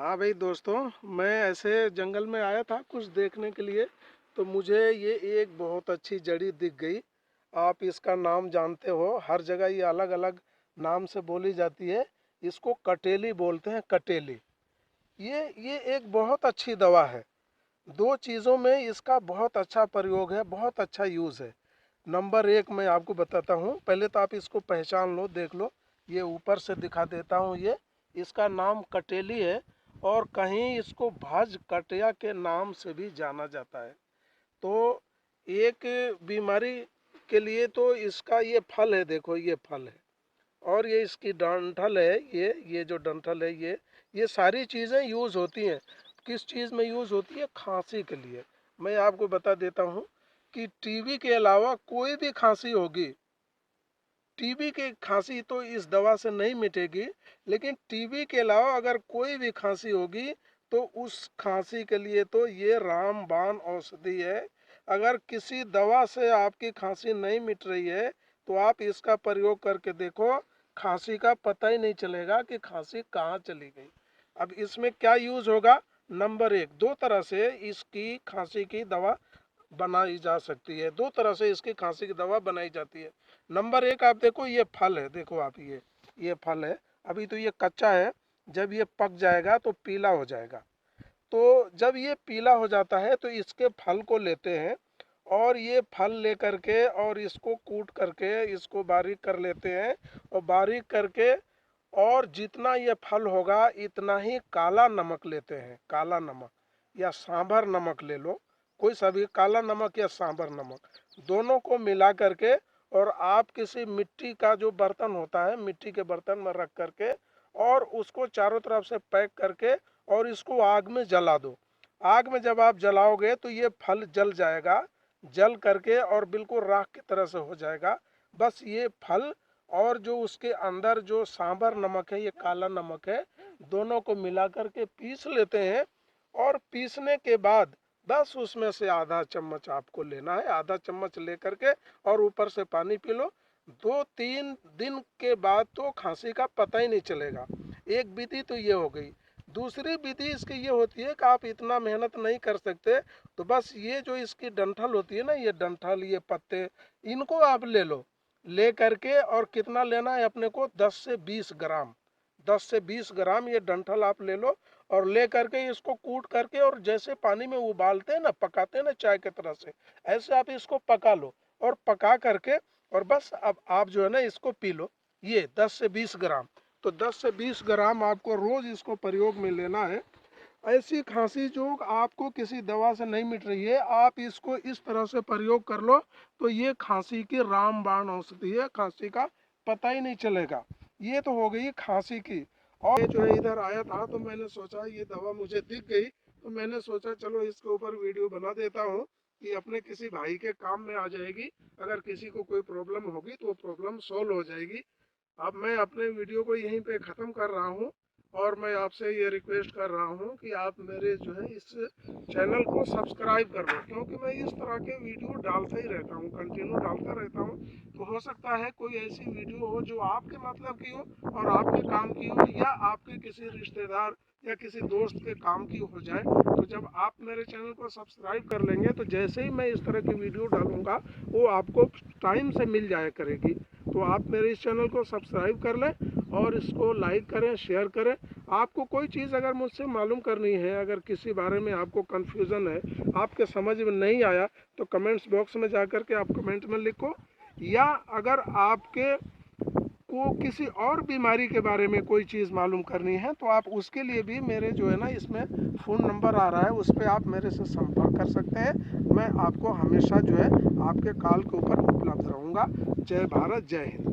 हाँ भाई दोस्तों, मैं ऐसे जंगल में आया था कुछ देखने के लिए। तो मुझे ये एक बहुत अच्छी जड़ी दिख गई। आप इसका नाम जानते हो, हर जगह ये अलग अलग नाम से बोली जाती है। इसको कटेली बोलते हैं, कटेली। ये एक बहुत अच्छी दवा है। दो चीज़ों में इसका बहुत अच्छा प्रयोग है, बहुत अच्छा यूज़ है। नंबर एक मैं आपको बताता हूँ, पहले तो आप इसको पहचान लो, देख लो। ये ऊपर से दिखा देता हूँ। ये इसका नाम कटेली है और कहीं इसको भज कटिया के नाम से भी जाना जाता है। तो एक बीमारी के लिए तो इसका ये फल है, देखो ये फल है। और ये इसकी डंठल है, ये जो डंठल है, ये सारी चीज़ें यूज़ होती हैं। किस चीज़ में यूज़ होती है? खांसी के लिए। मैं आपको बता देता हूँ कि टीबी के अलावा कोई भी खांसी होगी, टीबी की खांसी तो इस दवा से नहीं मिटेगी, लेकिन टीबी के अलावा अगर कोई भी खांसी होगी तो उस खांसी के लिए तो ये रामबाण औषधि है। अगर किसी दवा से आपकी खांसी नहीं मिट रही है तो आप इसका प्रयोग करके देखो, खांसी का पता ही नहीं चलेगा कि खांसी कहाँ चली गई। अब इसमें क्या यूज होगा? नंबर एक, दो तरह से इसकी खांसी की दवा बनाई जा सकती है। दो तरह से इसकी खांसी की दवा बनाई जाती है। नंबर एक, आप देखो ये फल है, देखो आप ये फल है। अभी तो ये कच्चा है, जब ये पक जाएगा तो पीला हो जाएगा। तो जब ये पीला हो जाता है तो इसके फल को लेते हैं और ये फल लेकर के और इसको कूट करके इसको बारीक कर लेते हैं। और बारीक करके और जितना ये फल होगा इतना ही काला नमक लेते हैं। काला नमक या सांभर नमक ले लो, कोई सा भी, काला नमक या सांभर नमक, दोनों को मिला करके और आप किसी मिट्टी का जो बर्तन होता है, मिट्टी के बर्तन में रख करके और उसको चारों तरफ से पैक करके और इसको आग में जला दो। आग में जब आप जलाओगे तो ये फल जल जाएगा, जल करके और बिल्कुल राख की तरह से हो जाएगा। बस ये फल और जो उसके अंदर जो सांभर नमक है, ये काला नमक है, दोनों को मिला करके पीस लेते हैं। और पीसने के बाद बस उसमें से आधा चम्मच आपको लेना है, आधा चम्मच लेकर के और ऊपर से पानी पी लो। 2-3 दिन के बाद तो खांसी का पता ही नहीं चलेगा। एक विधि तो ये हो गई। दूसरी विधि इसकी ये होती है कि आप इतना मेहनत नहीं कर सकते तो बस ये जो इसकी डंठल होती है ना, ये डंठल, ये पत्ते, इनको आप ले लो। ले करके और कितना लेना है अपने को? 10 से 20 ग्राम, 10 से 20 ग्राम ये डंठल आप ले लो। और ले करके इसको कूट करके और जैसे पानी में उबालते हैं ना, पकाते हैं ना चाय की तरह से, ऐसे आप इसको पका लो। और पका करके और बस अब आप जो है ना इसको पी लो। ये 10 से 20 ग्राम, तो 10 से 20 ग्राम आपको रोज इसको प्रयोग में लेना है। ऐसी खांसी जो आपको किसी दवा से नहीं मिट रही है, आप इसको इस तरह से प्रयोग कर लो तो ये खांसी की रामबाण औषधि है, खांसी का पता ही नहीं चलेगा। ये तो हो गई खांसी की। और ये जो है इधर आया था तो मैंने सोचा ये दवा मुझे दिख गई, तो मैंने सोचा चलो इसके ऊपर वीडियो बना देता हूँ कि अपने किसी भाई के काम में आ जाएगी। अगर किसी को कोई प्रॉब्लम होगी तो प्रॉब्लम सॉल्व हो जाएगी। अब मैं अपने वीडियो को यहीं पे ख़त्म कर रहा हूँ और मैं आपसे ये रिक्वेस्ट कर रहा हूँ कि आप मेरे जो है इस चैनल को सब्सक्राइब कर लो, क्योंकि मैं इस तरह के वीडियो डालता ही रहता हूँ, कंटिन्यू डालता रहता हूँ। तो हो सकता है कोई ऐसी वीडियो हो जो आपके मतलब की हो और आपके काम की हो, या आपके किसी रिश्तेदार या किसी दोस्त के काम की हो जाए। तो जब आप मेरे चैनल को सब्सक्राइब कर लेंगे तो जैसे ही मैं इस तरह की वीडियो डालूंगा वो आपको टाइम से मिल जाया करेगी। तो आप मेरे इस चैनल को सब्सक्राइब कर लें और इसको लाइक करें, शेयर करें। आपको कोई चीज़ अगर मुझसे मालूम करनी है, अगर किसी बारे में आपको कन्फ्यूज़न है, आपके समझ में नहीं आया, तो कमेंट्स बॉक्स में जा कर के आप कमेंट में लिखो। या अगर आपके को किसी और बीमारी के बारे में कोई चीज़ मालूम करनी है तो आप उसके लिए भी मेरे जो है ना इसमें फ़ोन नंबर आ रहा है, उस पर आप मेरे से संपर्क कर सकते हैं। मैं आपको हमेशा जो है आपके कॉल के ऊपर उपलब्ध रहूँगा। जय भारत, जय हिंद।